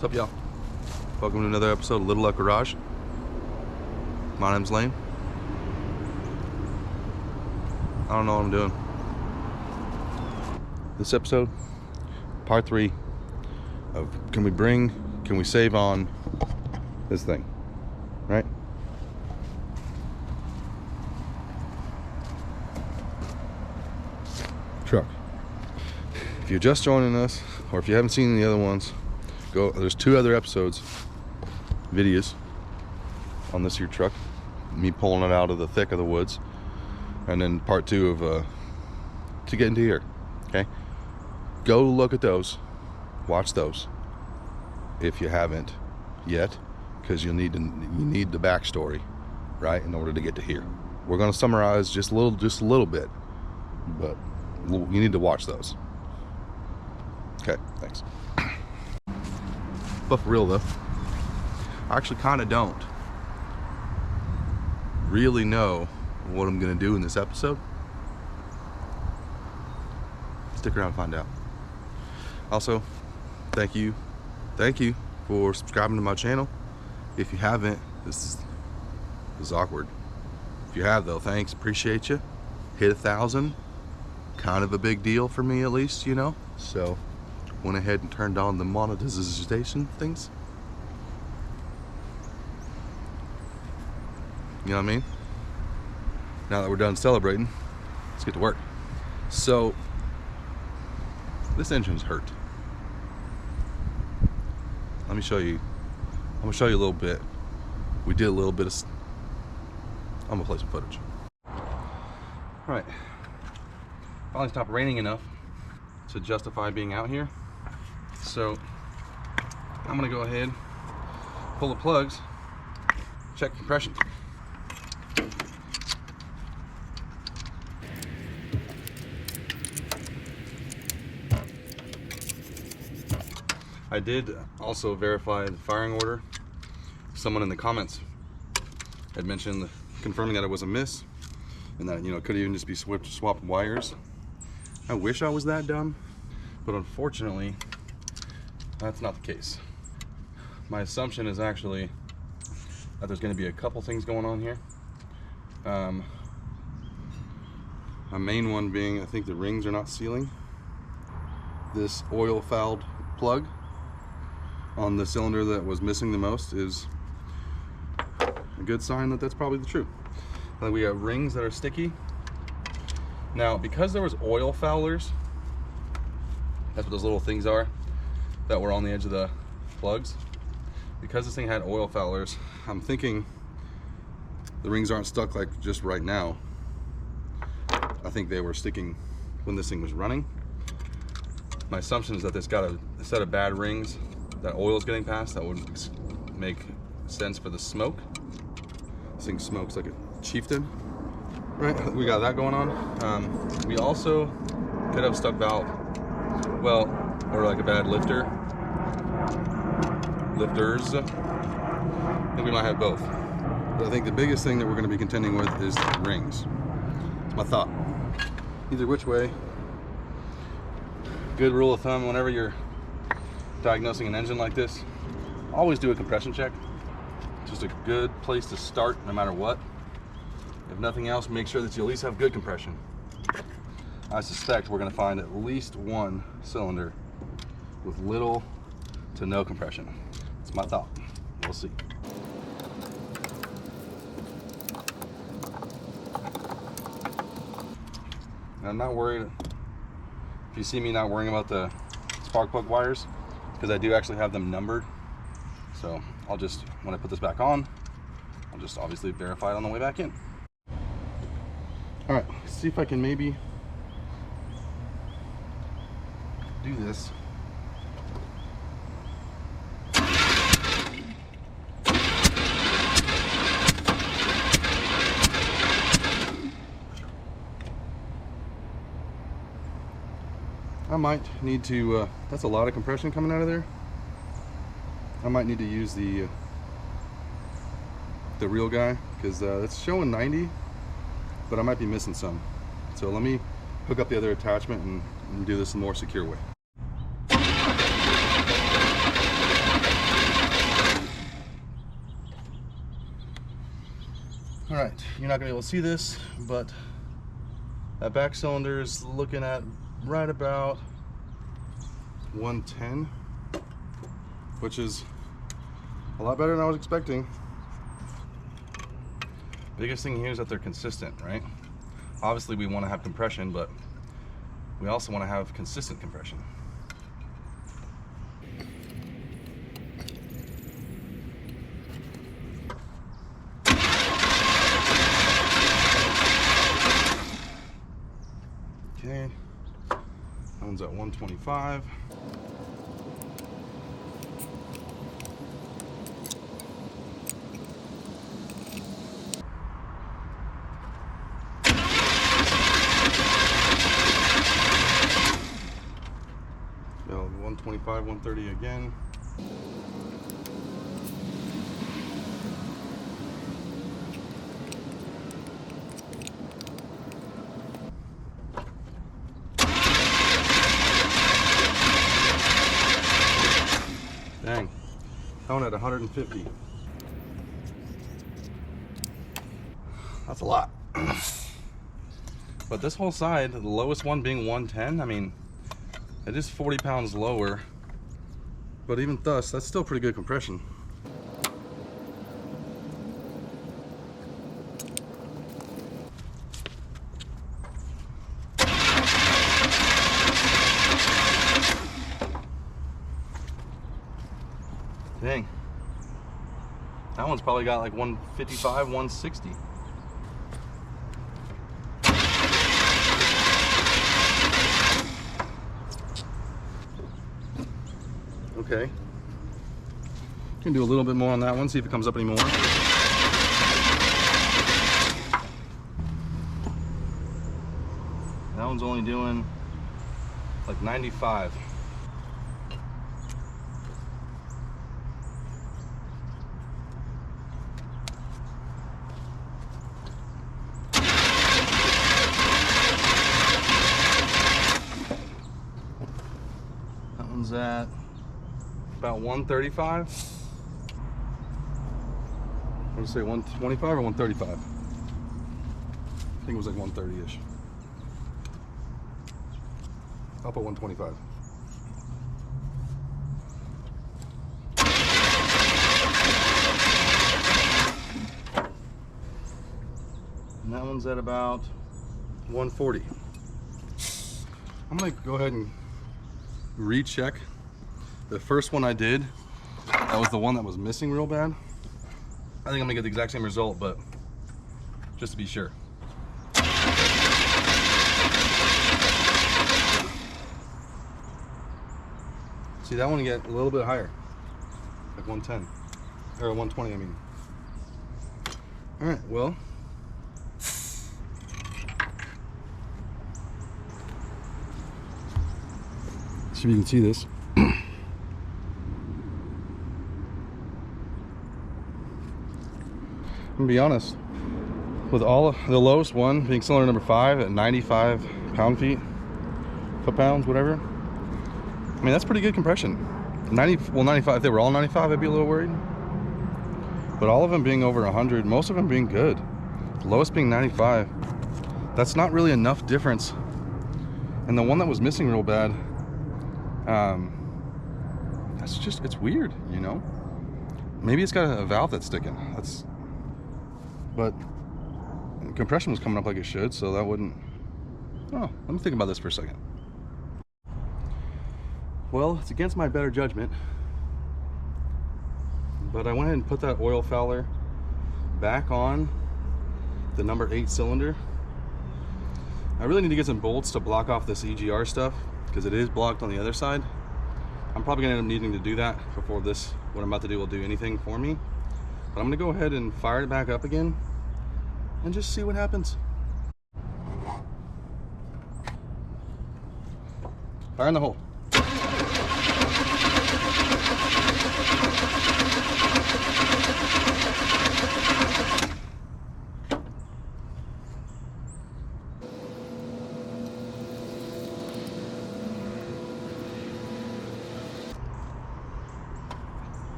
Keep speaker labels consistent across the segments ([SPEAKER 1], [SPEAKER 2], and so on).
[SPEAKER 1] What's up, y'all? Welcome to another episode of Little Luck Garage. My name's Lane. I don't know what I'm doing. This episode, part 3 of can we save on this thing, right? Truck. If you're just joining us, or if you haven't seen the other ones, there's 2 other episodes, videos on this here truck, me pulling it out of the thick of the woods, and then part 2 of to get into here. Okay, go look at those, watch those if you haven't yet, because you need the backstory, right, in order to get to here. We're going to summarize just a little bit, but you need to watch those. Okay, thanks. But for real though, I actually kind of don't really know what I'm gonna do in this episode. Stick around and find out. Also, thank you for subscribing to my channel. If you haven't, this is awkward. If you have though, thanks, appreciate you. Hit 1,000, kind of a big deal for me at least, you know, so went ahead and turned on the monetization things. You know what I mean? Now that we're done celebrating, let's get to work. So, this engine's hurt. Let me show you. I'm gonna show you a little bit. We did a little bit of. I'm gonna play some footage. All right. Finally stopped raining enough to justify being out here. So I'm gonna go ahead, pull the plugs, check compression. I did also verify the firing order. Someone in the comments had mentioned confirming that it was a miss and that, you know, it could even just be swapped wires. I wish I was that dumb, but unfortunately that's not the case. My assumption is actually that there's going to be a couple things going on here. A main one being, I think the rings are not sealing. This oil fouled plug on the cylinder that was missing the most is a good sign that that's probably the truth. And we have rings that are sticky. Now, because there was oil foulers, that's what those little things are that were on the edge of the plugs. Because this thing had oil foulers, I'm thinking the rings aren't stuck like just right now. I think they were sticking when this thing was running. My assumption is that it's got a set of bad rings that oil's getting past that would make sense for the smoke. This thing smokes like a chieftain. Right, we got that going on. We also could have stuck valve, well, or like a bad lifters. I think we might have both. But I think the biggest thing that we're going to be contending with is the rings. It's my thought. Either which way, good rule of thumb whenever you're diagnosing an engine like this, always do a compression check. Just a good place to start no matter what. If nothing else, make sure that you at least have good compression. I suspect we're going to find at least one cylinder with little to no compression. It's my thought. We'll see. I'm not worried. If you see me not worrying about the spark plug wires, because I do actually have them numbered. So I'll just, when I put this back on, I'll just obviously verify it on the way back in. All right, let's see if I can maybe do this. I might need to, that's a lot of compression coming out of there. I might need to use the real guy, because it's showing 90, but I might be missing some. So let me hook up the other attachment and do this in a more secure way. All right, you're not gonna be able to see this, but that back cylinder is looking at right about 110, which is a lot better than I was expecting. Biggest thing here is that they're consistent, right? Obviously we want to have compression, but we also want to have consistent compression. Okay, that one's at 125. So 125, 130 again. Dang, that one at 150. That's a lot. But this whole side, the lowest one being 110, I mean, it is 40 pounds lower, but even thus, that's still pretty good compression. Dang. That one's probably got like 155, 160. Okay. Can do a little bit more on that one, see if it comes up anymore. That one's only doing like 95. That one's at about 135. What did I say, 125 or 135? I think it was like 130-ish. I'll put 125. And that one's at about 140. I'm gonna go ahead and recheck. The first one I did, that was the one that was missing real bad. I think I'm gonna get the exact same result, but just to be sure. See, that one get a little bit higher, like 110, or 120, I mean. All right, well. See if you can see this. I'm gonna be honest, with all of the lowest one being cylinder number 5 at 95 pound-feet, foot-pounds, whatever. I mean, that's pretty good compression. 95, if they were all 95, I'd be a little worried. But all of them being over 100, most of them being good. The lowest being 95. That's not really enough difference. And the one that was missing real bad, that's just, it's weird, you know? Maybe it's got a valve that's sticking. But compression was coming up like it should, so that wouldn't. Oh, let me think about this for a second. Well, it's against my better judgment, but I went ahead and put that oil fouler back on the number 8 cylinder. I really need to get some bolts to block off this EGR stuff because it is blocked on the other side. I'm probably gonna end up needing to do that before this, what I'm about to do, will do anything for me. But I'm gonna go ahead and fire it back up again and just see what happens. Fire in the hole.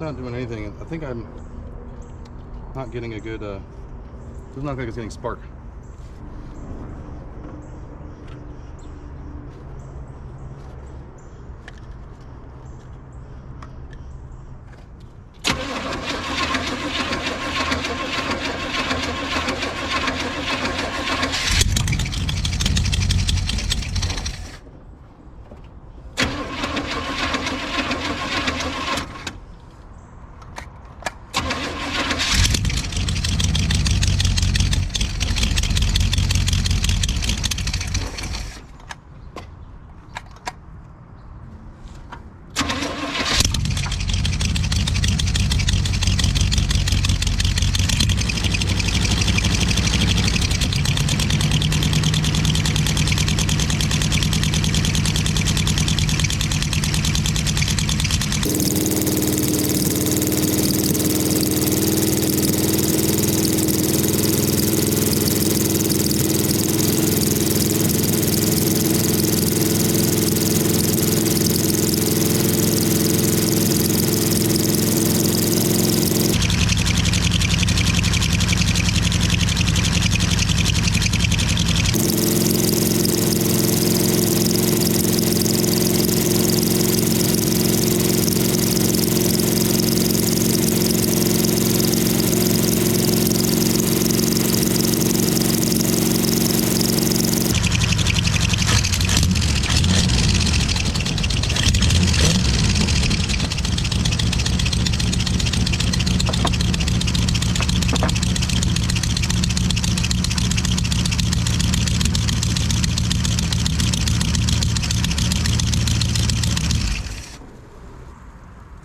[SPEAKER 1] not doing anything. I think I'm not getting a good, doesn't look like it's getting spark.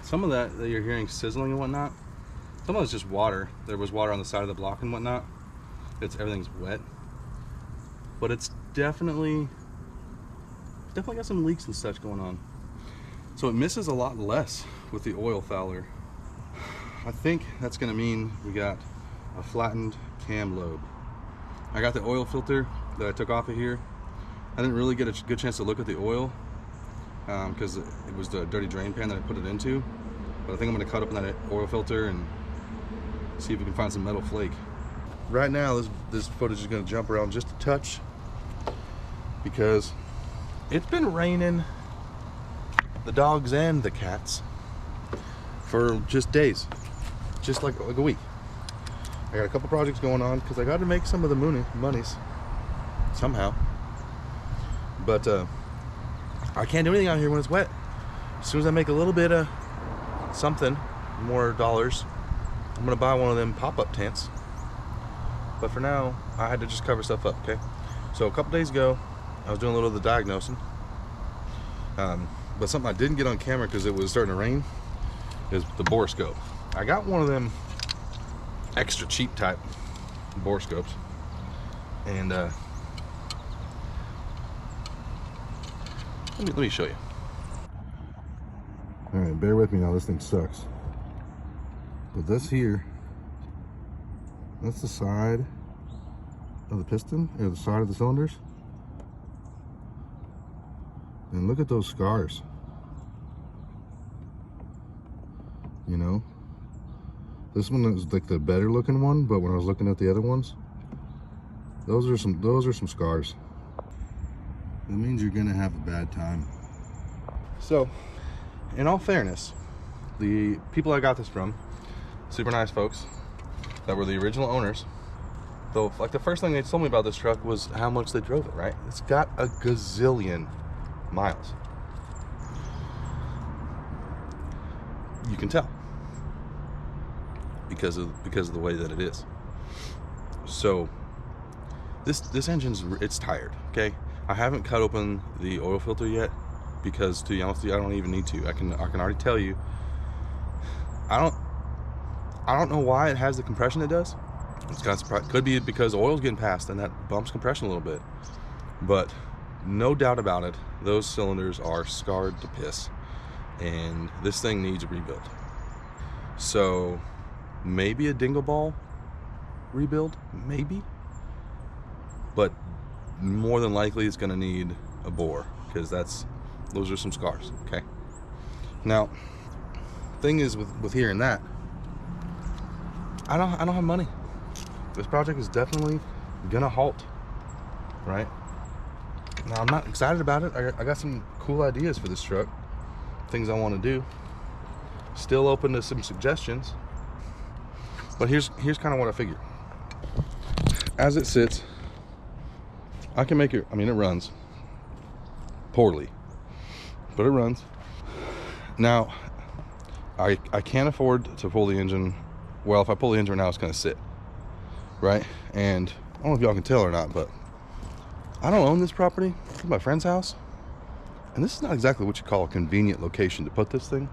[SPEAKER 1] Some of that you're hearing sizzling and whatnot, some of it's just water. There was water on the side of the block and whatnot. Everything's wet, but it's definitely got some leaks and such going on. So it misses a lot less with the oil fouler. I think that's gonna mean we got a flattened cam lobe. I got the oil filter that I took off of here. I didn't really get a good chance to look at the oil because it was the dirty drain pan that I put it into. But I think I'm gonna cut open that oil filter and see if we can find some metal flake. Right now, this footage is gonna jump around just a touch because it's been raining the dogs and the cats for just days, just like a week. I got a couple projects going on because I got to make some of the monies somehow. But I can't do anything out here when it's wet. As soon as I make a little bit of something, more dollars, I'm gonna buy one of them pop-up tents. But for now, I had to just cover stuff up, okay? So a couple days ago, I was doing a little of the diagnosing. But something I didn't get on camera because it was starting to rain is the Borescope. I got one of them extra cheap type Borescopes, and let me show you. All right, bear with me now. This thing sucks. But this here, that's the side of the piston, or the side of the cylinders. And look at those scars. You know, this one is like the better looking one, but when I was looking at the other ones, those are some scars. That means you're gonna have a bad time. So, in all fairness, the people I got this from, super nice folks that were the original owners. Though, like, the first thing they told me about this truck was how much they drove it, right? It's got a gazillion miles. You can tell because of the way that it is. So this engine's, it's tired, okay? I haven't cut open the oil filter yet because, to be honest with you, I don't even need to. I can already tell you, I don't know why it has the compression it does. It's kind of surprised. Could be because oil's getting passed and that bumps compression a little bit, but no doubt about it, those cylinders are scarred to piss, and this thing needs a rebuild. So maybe a dingle ball rebuild, maybe, but more than likely it's going to need a bore because those are some scars. Okay, now thing is with hearing that, I don't have money. This project is definitely gonna halt, right? Now, I'm not excited about it. I got some cool ideas for this truck, things I want to do. Still open to some suggestions, but here's kind of what I figured. As it sits, I can make it. I mean, it runs poorly, but it runs. Now, I can't afford to pull the engine. Well, if I pull the engine right now, it's going to sit, right? And I don't know if y'all can tell or not, but I don't own this property. It's my friend's house, and this is not exactly what you call a convenient location to put this thing.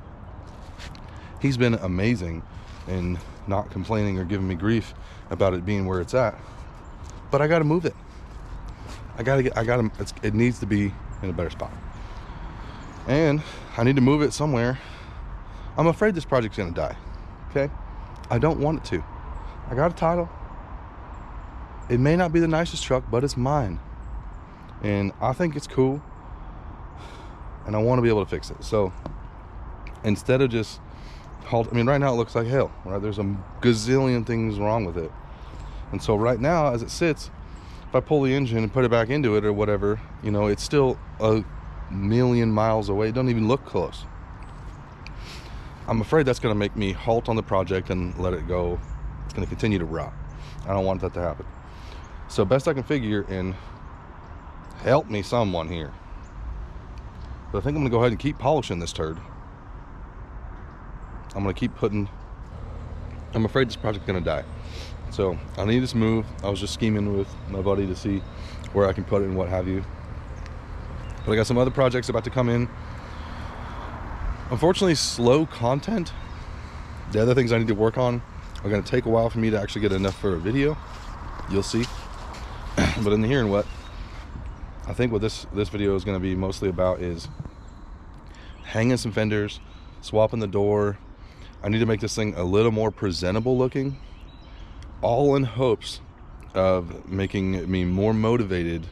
[SPEAKER 1] He's been amazing in not complaining or giving me grief about it being where it's at, but I got to move it. It needs to be in a better spot, and I need to move it somewhere. I'm afraid this project's gonna die. Okay, I don't want it to. I got a title. It may not be the nicest truck, but it's mine, and I think it's cool, and I want to be able to fix it. So instead of just I mean, right now it looks like hell, right? There's a gazillion things wrong with it, and so right now, as it sits, if I pull the engine and put it back into it or whatever, you know, it's still a million miles away. It doesn't even look close. I'm afraid that's going to make me halt on the project and let it go. It's going to continue to rot. I don't want that to happen. So best I can figure, and help me someone here, but I think I'm going to go ahead and keep polishing this turd. I'm going to keep putting, I'm afraid this project's going to die. So I need this move. I was just scheming with my buddy to see where I can put it and what have you. But I got some other projects about to come in. Unfortunately, slow content. The other things I need to work on are going to take a while for me to actually get enough for a video. You'll see. But in the here and what, I think what this video is going to be mostly about is hanging some fenders, swapping the door. I need to make this thing a little more presentable looking, all in hopes of making me more motivated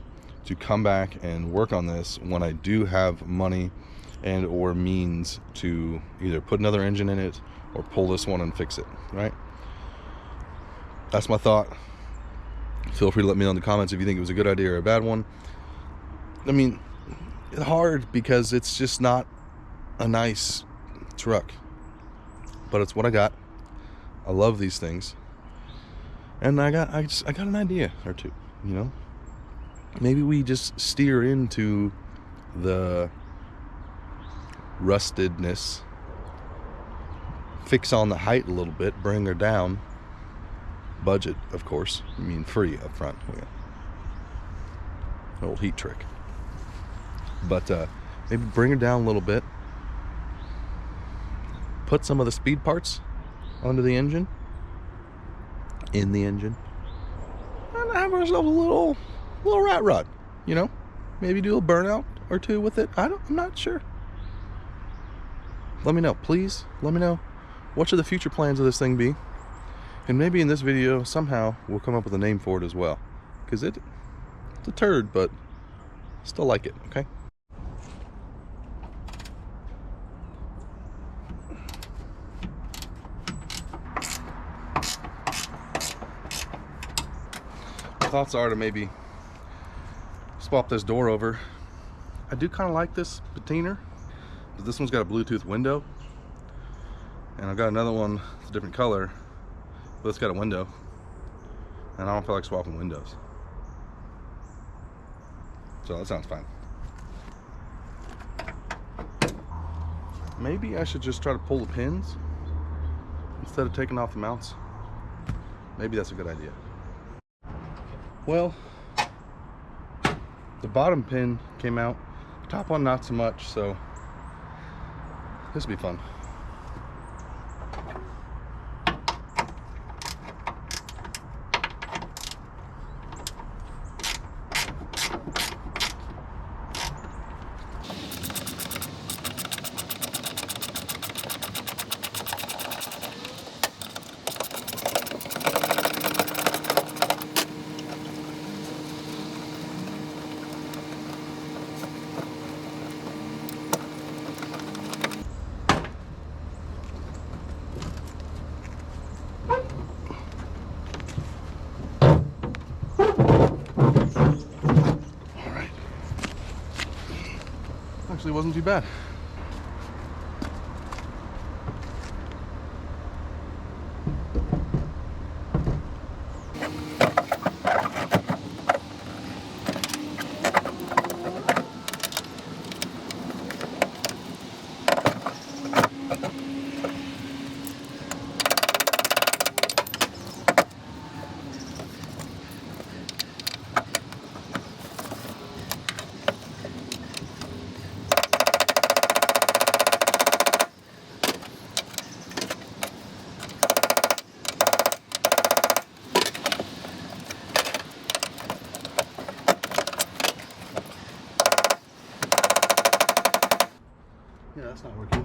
[SPEAKER 1] to come back and work on this when I do have money and or means to either put another engine in it or pull this one and fix it, right? That's my thought. Feel free to let me know in the comments if you think it was a good idea or a bad one. I mean, it's hard because it's just not a nice truck, but it's what I got. I love these things, and I got an idea or two, you know. Maybe we just steer into the rustedness, fix on the height a little bit, bring her down. Budget, of course. I mean, free up front. Yeah. Old heat trick. But maybe bring her down a little bit. Put some of the speed parts onto the engine, in the engine, and have ourselves a little rat rod, you know. Maybe do a burnout or two with it. I'm not sure. Let me know, please. Let me know what should the future plans of this thing be, and maybe in this video somehow we'll come up with a name for it as well, because it's a turd, but still like it. Okay. Thoughts are to maybe swap this door over. I do kind of like this patina, but this one's got a Bluetooth window, and I've got another one that's a different color, but it's got a window, and I don't feel like swapping windows, so that sounds fine. Maybe I should just try to pull the pins instead of taking off the mounts. Maybe that's a good idea. Well, the bottom pin came out, the top one not so much, so this will be fun. actually wasn't too bad. Yeah, that's not working.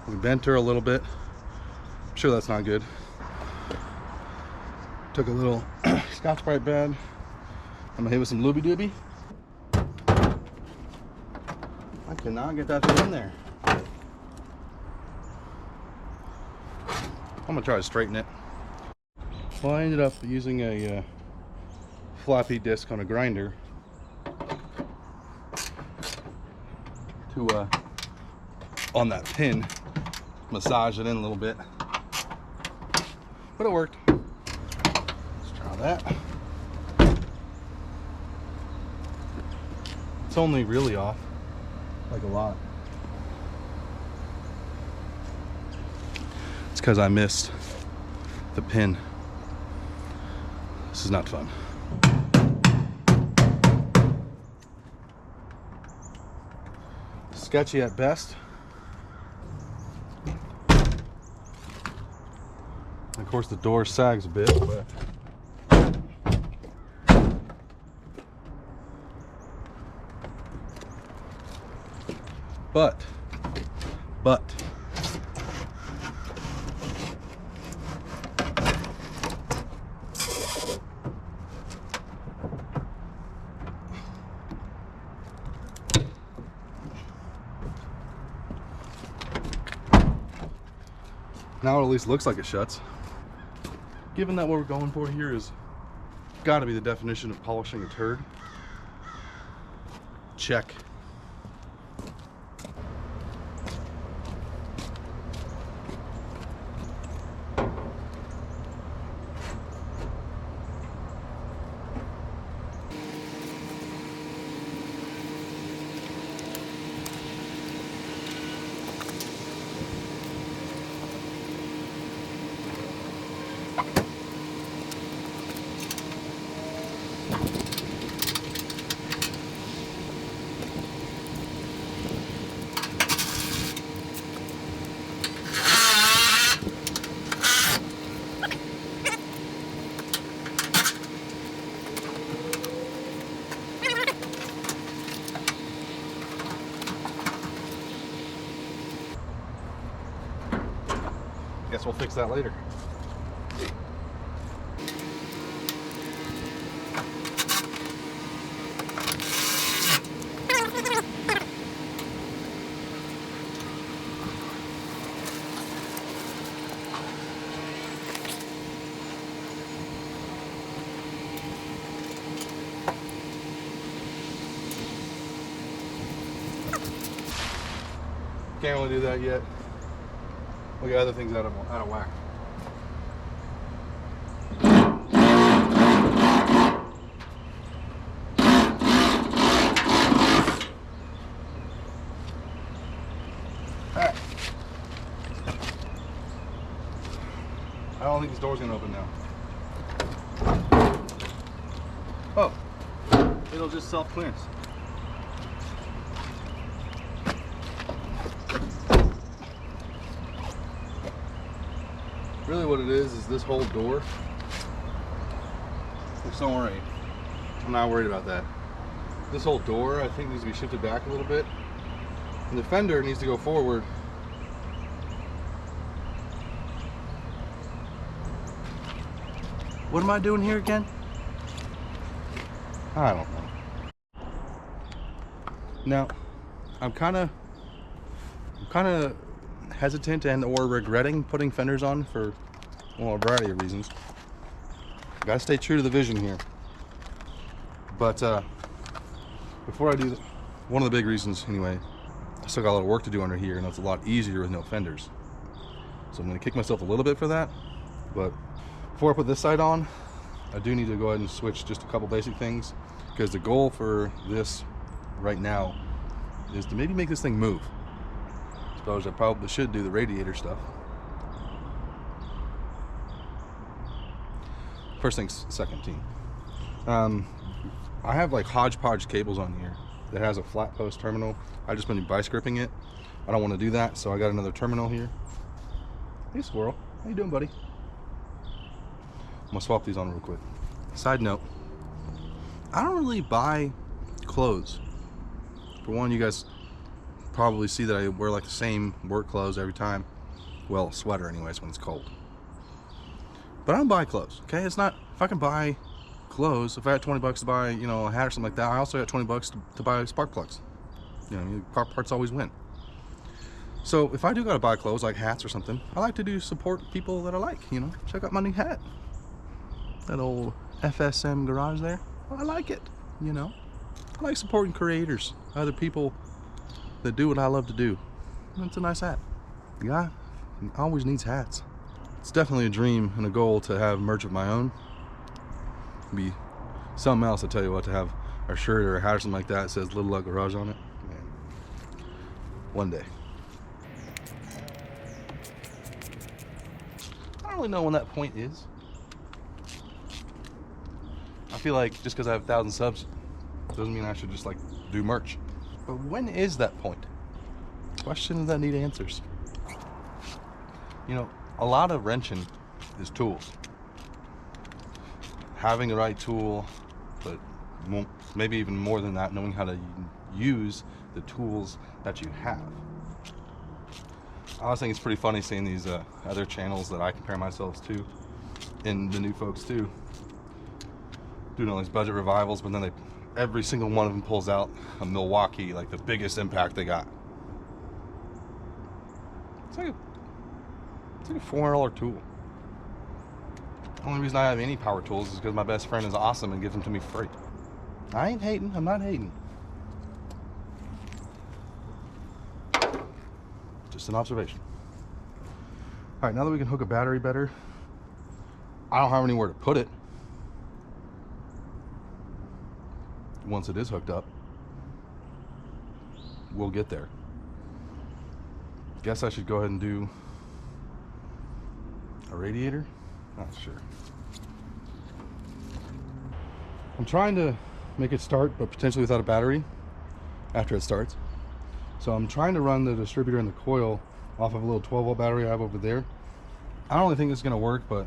[SPEAKER 1] We bent her a little bit. I'm sure that's not good. Took a little Scotch-Brite bed. I'm gonna hit with some Looby Dooby. I cannot get that thing in there. I'm gonna try to straighten it. Well, I ended up using a floppy disk on a grinder to on that pin, massage it in a little bit, but it worked. Let's try that. It's only really off, like a lot. It's because I missed the pin. This is not fun. Sketchy at best. Of course, the door sags a bit, but now it at least looks like it shuts. Given that what we're going for here is got to be the definition of polishing a turd. Check. Guess we'll fix that later. Can't really do that yet. We got other things out of whack. Alright. I don't think this door's gonna open now. Oh, it'll just self-clearance. Really what it is this whole door. Which don't worry, I'm not worried about that. This whole door I think needs to be shifted back a little bit. And the fender needs to go forward What am I doing here again? I don't know. Now, I'm kind of hesitant and or regretting putting fenders on for, well, a variety of reasons. Gotta stay true to the vision here. But before I do that, one of the big reasons anyway, I still got a lot of work to do under here, and it's a lot easier with no fenders. So I'm gonna kick myself a little bit for that. But before I put this side on, I do need to go ahead and switch just a couple basic things, because the goal for this right now is to maybe make this thing move. I suppose I probably should do the radiator stuff. First things second, team. I have like hodgepodge cables on here that has a flat post terminal. I've just been vice gripping it. I don't want to do that, so I got another terminal here. Hey squirrel, how you doing, buddy? I'm gonna swap these on real quick. Side note, I don't really buy clothes. For one, you guys probably see that I wear like the same work clothes every time. Well, sweater anyways when it's cold. But I don't buy clothes, okay? It's not, if I can buy clothes, if I had 20 bucks to buy, you know, a hat or something like that, I also got 20 bucks to buy spark plugs. You know, car parts always win. So if I do gotta buy clothes like hats or something, I like to support people that I like, you know. Check out my new hat. That old FSM garage there. I like it, you know. I like supporting creators, other people that do what I love to do. It's a nice hat. The guy always needs hats. It's definitely a dream and a goal to have merch of my own. It'd be something else, I tell you what, to have a shirt or a hat or something like that that says Little Luck Garage on it. Man. One day. I don't really know when that point is. I feel like just because I have 1,000 subs doesn't mean I should just like do merch. But when is that point? Questions that need answers. You know, a lot of wrenching is tools. Having the right tool, but maybe even more than that, knowing how to use the tools that you have. I always think it's pretty funny seeing these other channels that I compare myself to, and the new folks too, doing all these budget revivals, but then every single one of them pulls out a Milwaukee, like the biggest impact they got. It's like a $400 tool. The only reason I have any power tools is because my best friend is awesome and gives them to me free. I ain't hating, I'm not hating. Just an observation. All right, now that we can hook a battery better, I don't have anywhere to put it once it is hooked up. We'll get there. Guess I should go ahead and do a radiator? Not sure. I'm trying to make it start, but potentially without a battery after it starts. So I'm trying to run the distributor and the coil off of a little 12 volt battery I have over there. I don't really think this is gonna work, but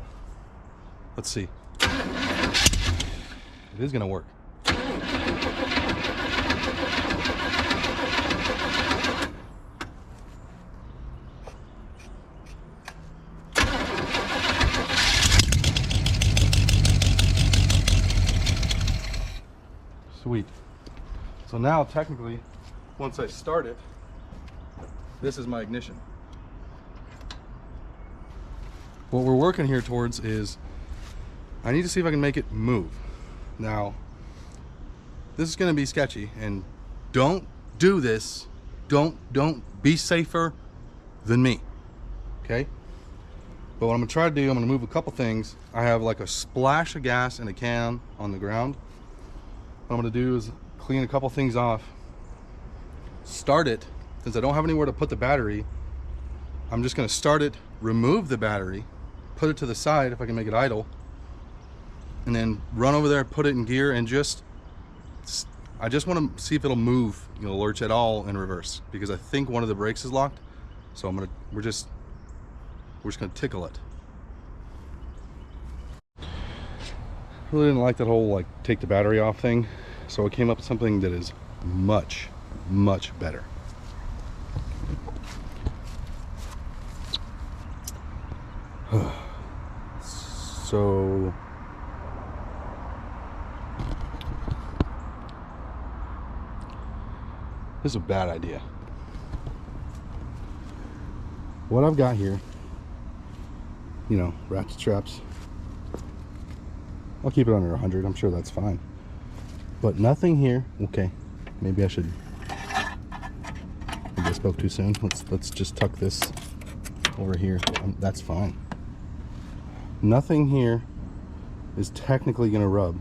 [SPEAKER 1] let's see. It is gonna work. Sweet. So now technically, once I start it, this is my ignition. What we're working here towards is, I need to see if I can make it move. Now, this is gonna be sketchy, and don't do this. Don't be safer than me, okay? But what I'm gonna try to do, I'm gonna move a couple things. I have like a splash of gas in a can on the ground. What I'm gonna do is clean a couple things off, start it. Since I don't have anywhere to put the battery, I'm just gonna start it, remove the battery, put it to the side if I can make it idle, and then run over there, put it in gear, and I just wanna see if it'll move, you know, lurch at all in reverse, because I think one of the brakes is locked. So we're just gonna tickle it. Really didn't like that whole like take the battery off thing, so I came up with something that is much better. So This is a bad idea. What I've got here, you know, ratchet straps. I'll keep it under 100. I'm sure that's fine. But nothing here. Okay, maybe I should. Maybe I spoke too soon. Let's just tuck this over here. That's fine. Nothing here is technically going to rub.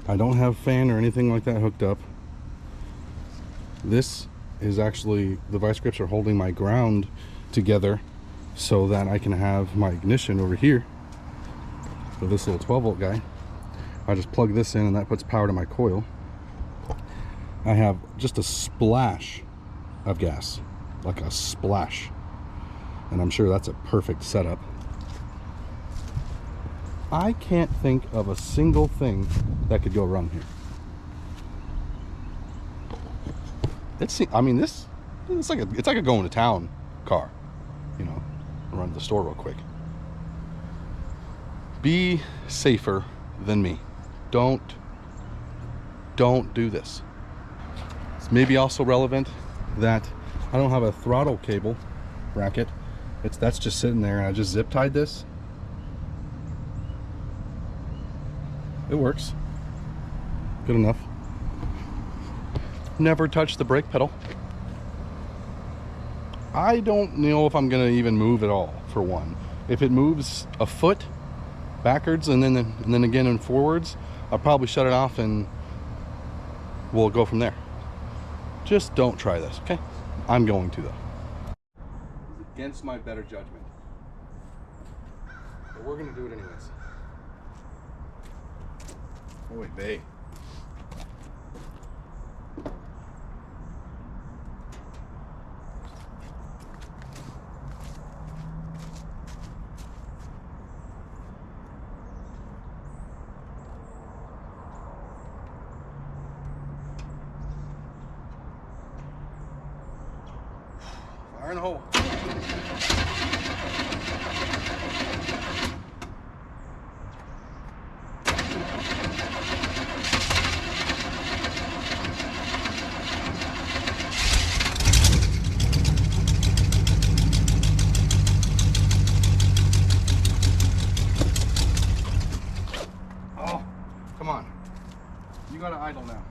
[SPEAKER 1] I don't have fan or anything like that hooked up. This is actually, the vice grips are holding my ground together so that I can have my ignition over here with this little 12 volt guy. I just plug this in and that puts power to my coil. I have just a splash of gas, like a splash, and I'm sure that's a perfect setup. I can't think of a single thing that could go wrong here. I mean, it's like a going to town car, you know, run to the store real quick. Be safer than me. Don't do this. It's maybe also relevant that I don't have a throttle cable bracket. That's just sitting there, and I just zip tied this. It works. Good enough. Never touch the brake pedal. I don't know if I'm gonna even move at all, for one. If it moves a foot backwards and then again and forwards, I'll probably shut it off and we'll go from there. Just don't try this, okay? I'm going to though. It's against my better judgment. But we're gonna do it anyways. Oy vey. Fire in the hole. Oh, come on. You gotta idle now.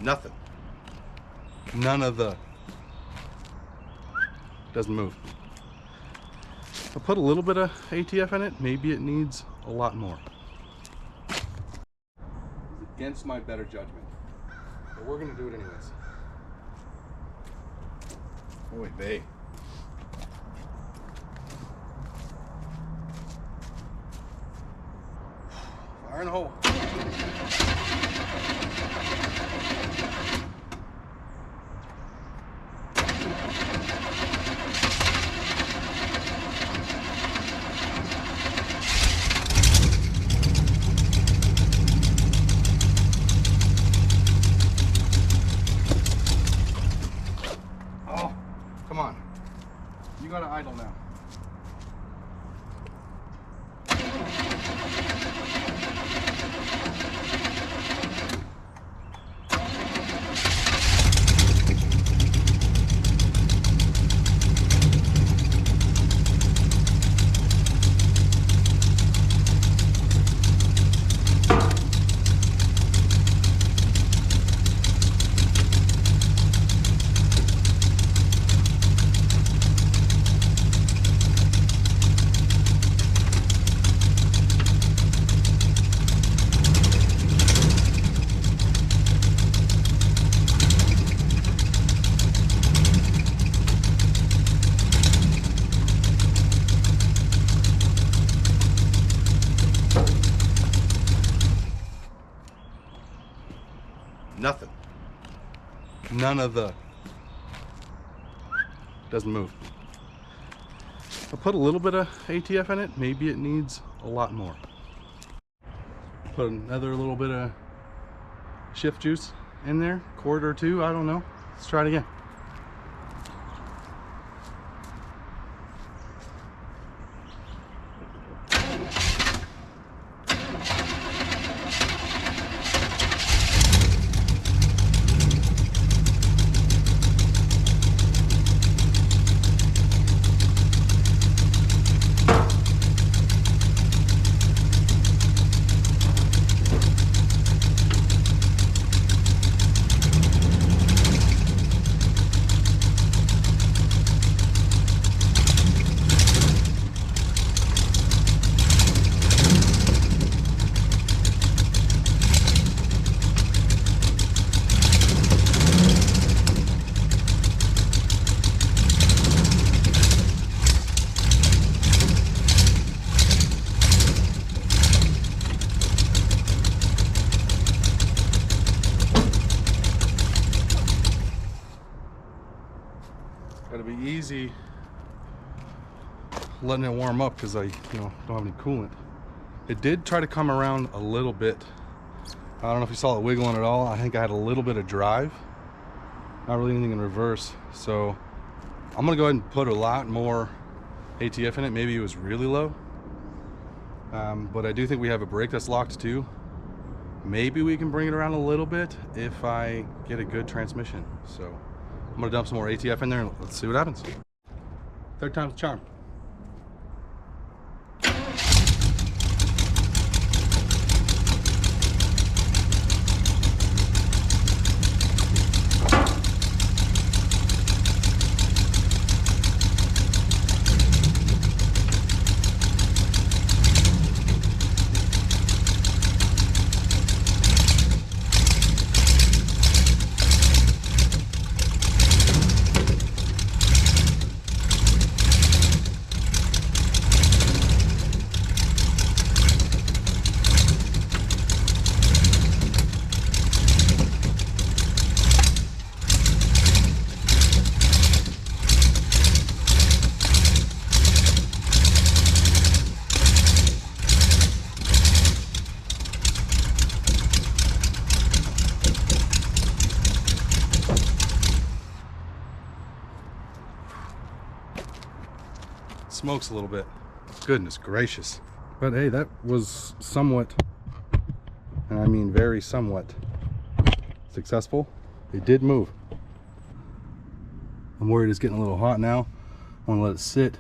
[SPEAKER 1] Nothing. None of the. Doesn't move. I'll put a little bit of ATF in it. Maybe it needs a lot more. It's against my better judgment. But we're gonna do it anyways. Oy vey. Fire in the hole. Come on. You gotta idle now. None of the, doesn't move. I'll put a little bit of ATF in it. Maybe it needs a lot more. Put another little bit of shift juice in there, quart or two, I don't know. Let's try it again. Gotta be easy letting it warm up because I don't have any coolant. It did try to come around a little bit. I don't know if you saw it wiggling at all. I think I had a little bit of drive, not really anything in reverse. So I'm gonna go ahead and put a lot more ATF in it. Maybe it was really low, but I do think we have a brake that's locked too. Maybe we can bring it around a little bit if I get a good transmission. So I'm gonna dump some more ATF in there and let's see what happens. Third time's the charm. Smokes a little bit. Goodness gracious. But hey, that was somewhat, and I mean very somewhat, successful. It did move. I'm worried it's getting a little hot now. I want to let it sit.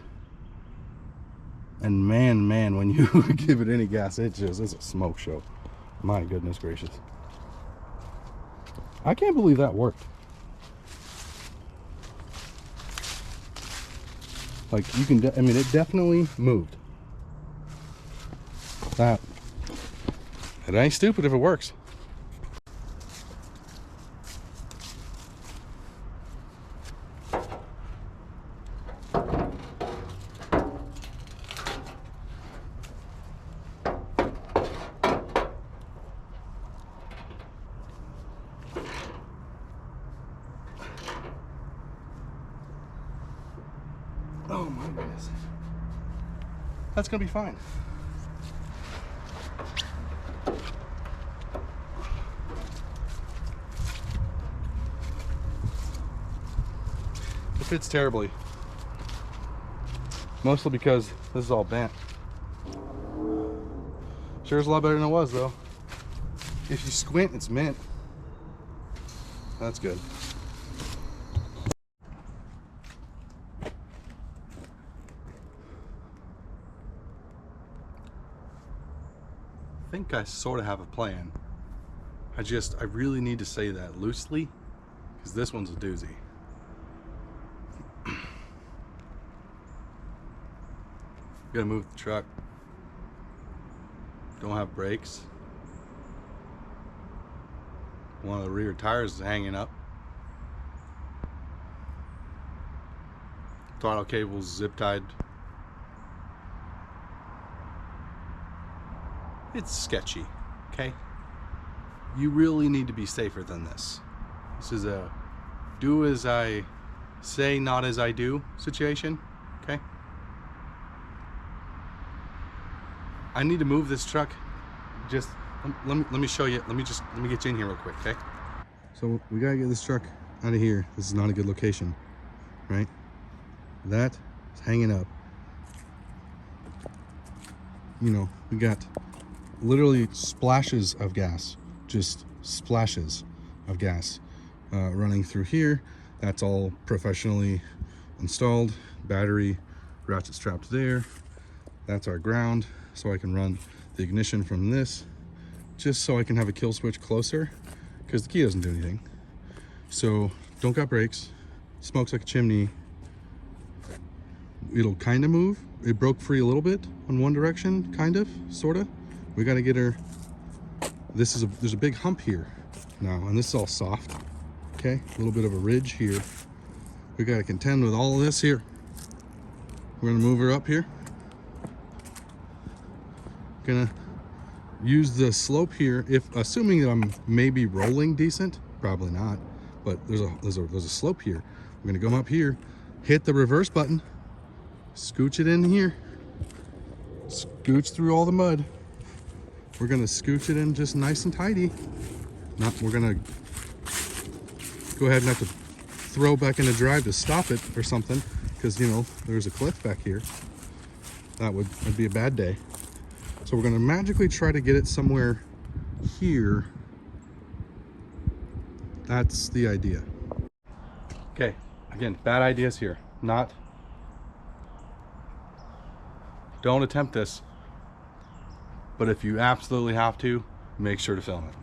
[SPEAKER 1] And man, when you give it any gas, it's a smoke show. My goodness gracious. I can't believe that worked. Like you can, I mean, it definitely moved. That, it ain't stupid if it works. Oh my goodness. That's gonna be fine. It fits terribly. Mostly because this is all bent. Sure is a lot better than it was though. If you squint, it's mint. That's good. I think I sort of have a plan. I really need to say that loosely because this one's a doozy. Gotta move the truck. Don't have brakes. One of the rear tires is hanging up. Throttle cable's zip tied. It's sketchy, okay? You really need to be safer than this. This is a do as I say, not as I do situation, okay? I need to move this truck. Just let me show you. Let me get you in here real quick, okay? So we gotta get this truck out of here. This is not a good location, right? That is hanging up. You know, we got literally splashes of gas, just splashes of gas running through here. That's all professionally installed. Battery ratchet strapped there. That's our ground, so I can run the ignition from this, just so I can have a kill switch closer, because the key doesn't do anything. So don't got brakes, smokes like a chimney. It'll kind of move. It broke free a little bit on one direction, kind of, sort of. We got to get her. There's a big hump here now, and this is all soft. Okay, a little bit of a ridge here. We got to contend with all of this here. We're gonna move her up here. Gonna use the slope here. If assuming that I'm maybe rolling decent, probably not, but there's a slope here. We're gonna come up here, hit the reverse button, scooch it in here, scooch through all the mud. We're gonna scooch it in just nice and tidy. We're gonna go ahead and have to throw back into drive to stop it or something, because you know there's a cliff back here. That'd be a bad day. So we're gonna magically try to get it somewhere here. That's the idea. Okay, again, bad ideas here. Don't attempt this, but if you absolutely have to, make sure to film it.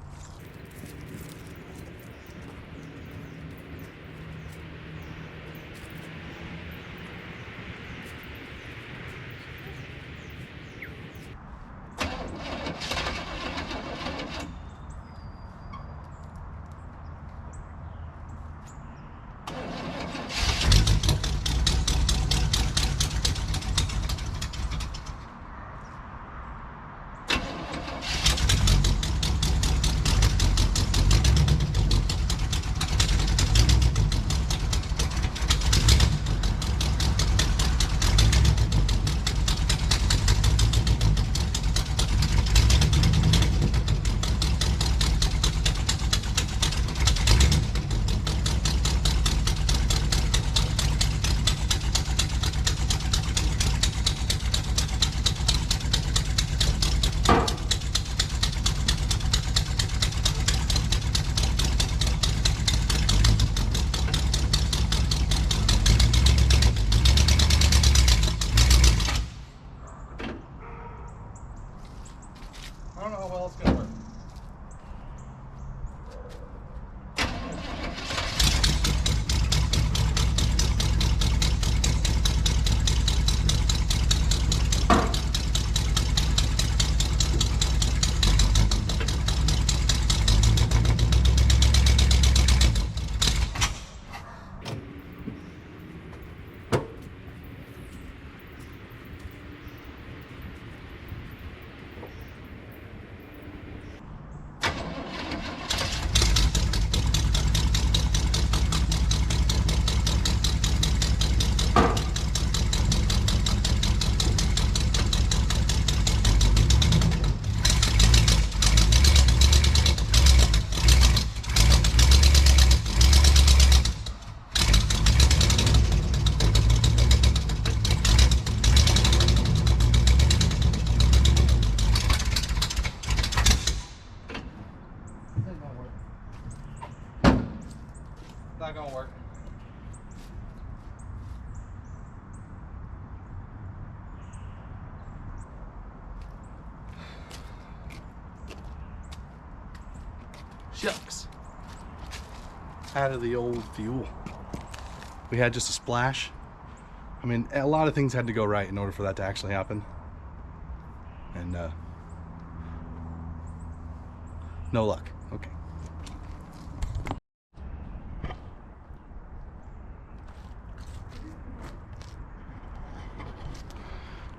[SPEAKER 1] I don't know how well it's gonna work. Not gonna work. Shucks. Out of the old fuel. We had just a splash. I mean, a lot of things had to go right in order for that to actually happen. And no luck. Okay.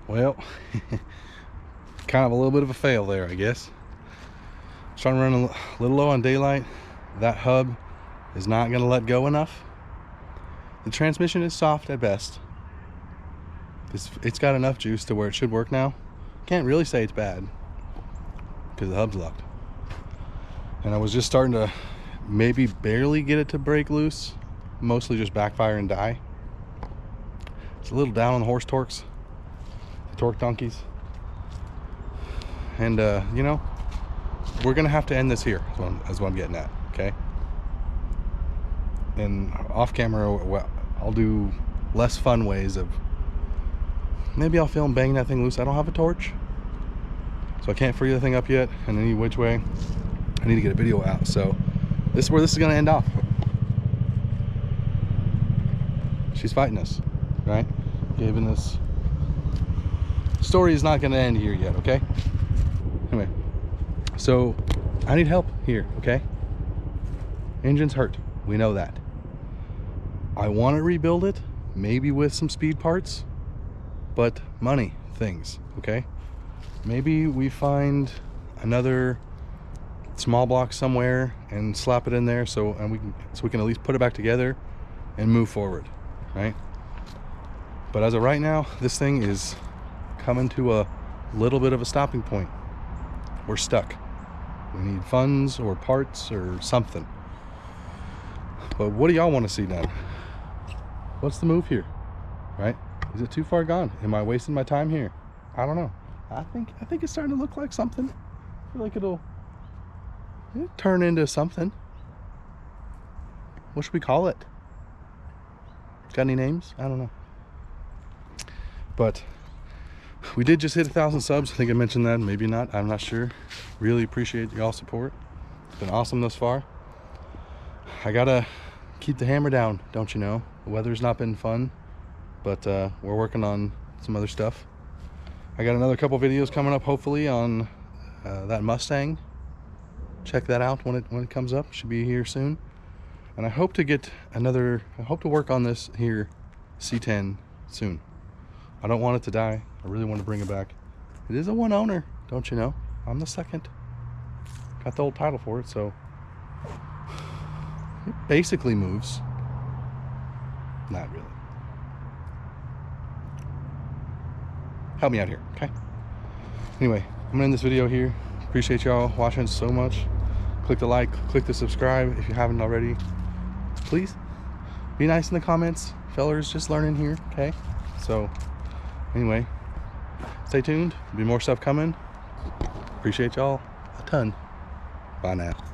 [SPEAKER 1] Well, kind of a little bit of a fail there, I guess. Trying to run a little low on daylight. That hub is not going to let go enough. The transmission is soft at best. It's got enough juice to where it should work now. Can't really say it's bad because the hub's locked. And I was just starting to maybe barely get it to break loose, mostly just backfire and die. It's a little down on the horse torques, the torque donkeys. And you know, we're gonna have to end this here, is what I'm getting at, okay? And off camera, well, I'll do less fun ways of, maybe I'll film banging that thing loose. I don't have a torch, so I can't free the thing up yet in any which way. I need to get a video out, so this is where this is gonna end off. She's fighting us, right? Giving this story is not gonna end here yet, okay? Anyway, so I need help here, okay? Engine's hurt, we know that. I want to rebuild it, maybe with some speed parts, but money things, okay? Maybe we find another small block somewhere and slap it in there so we can at least put it back together and move forward, right? But as of right now, this thing is coming to a little bit of a stopping point. We're stuck. We need funds or parts or something. But what do y'all want to see done? What's the move here, right? Is it too far gone? Am I wasting my time here? I don't know. I think it's starting to look like something. I feel like it'll turn into something. What should we call it? Got any names? I don't know. But we did just hit 1,000 subs. I think I mentioned that, maybe not, I'm not sure. Really appreciate y'all's support. It's been awesome thus far. I gotta keep the hammer down, don't you know? The weather's not been fun, but we're working on some other stuff. I got another couple videos coming up, hopefully, on that Mustang. Check that out when it comes up. Should be here soon. And I hope to work on this here C10 soon. I don't want it to die. I really want to bring it back. It is a one owner, don't you know? I'm the second. Got the old title for it, so it basically moves. Not really. Help me out here, okay? Anyway, I'm gonna end this video here. Appreciate y'all watching so much. Click the like, click the subscribe if you haven't already. Please be nice in the comments. Fellers just learning here, okay? So anyway, stay tuned. There'll be more stuff coming. Appreciate y'all a ton. Bye now.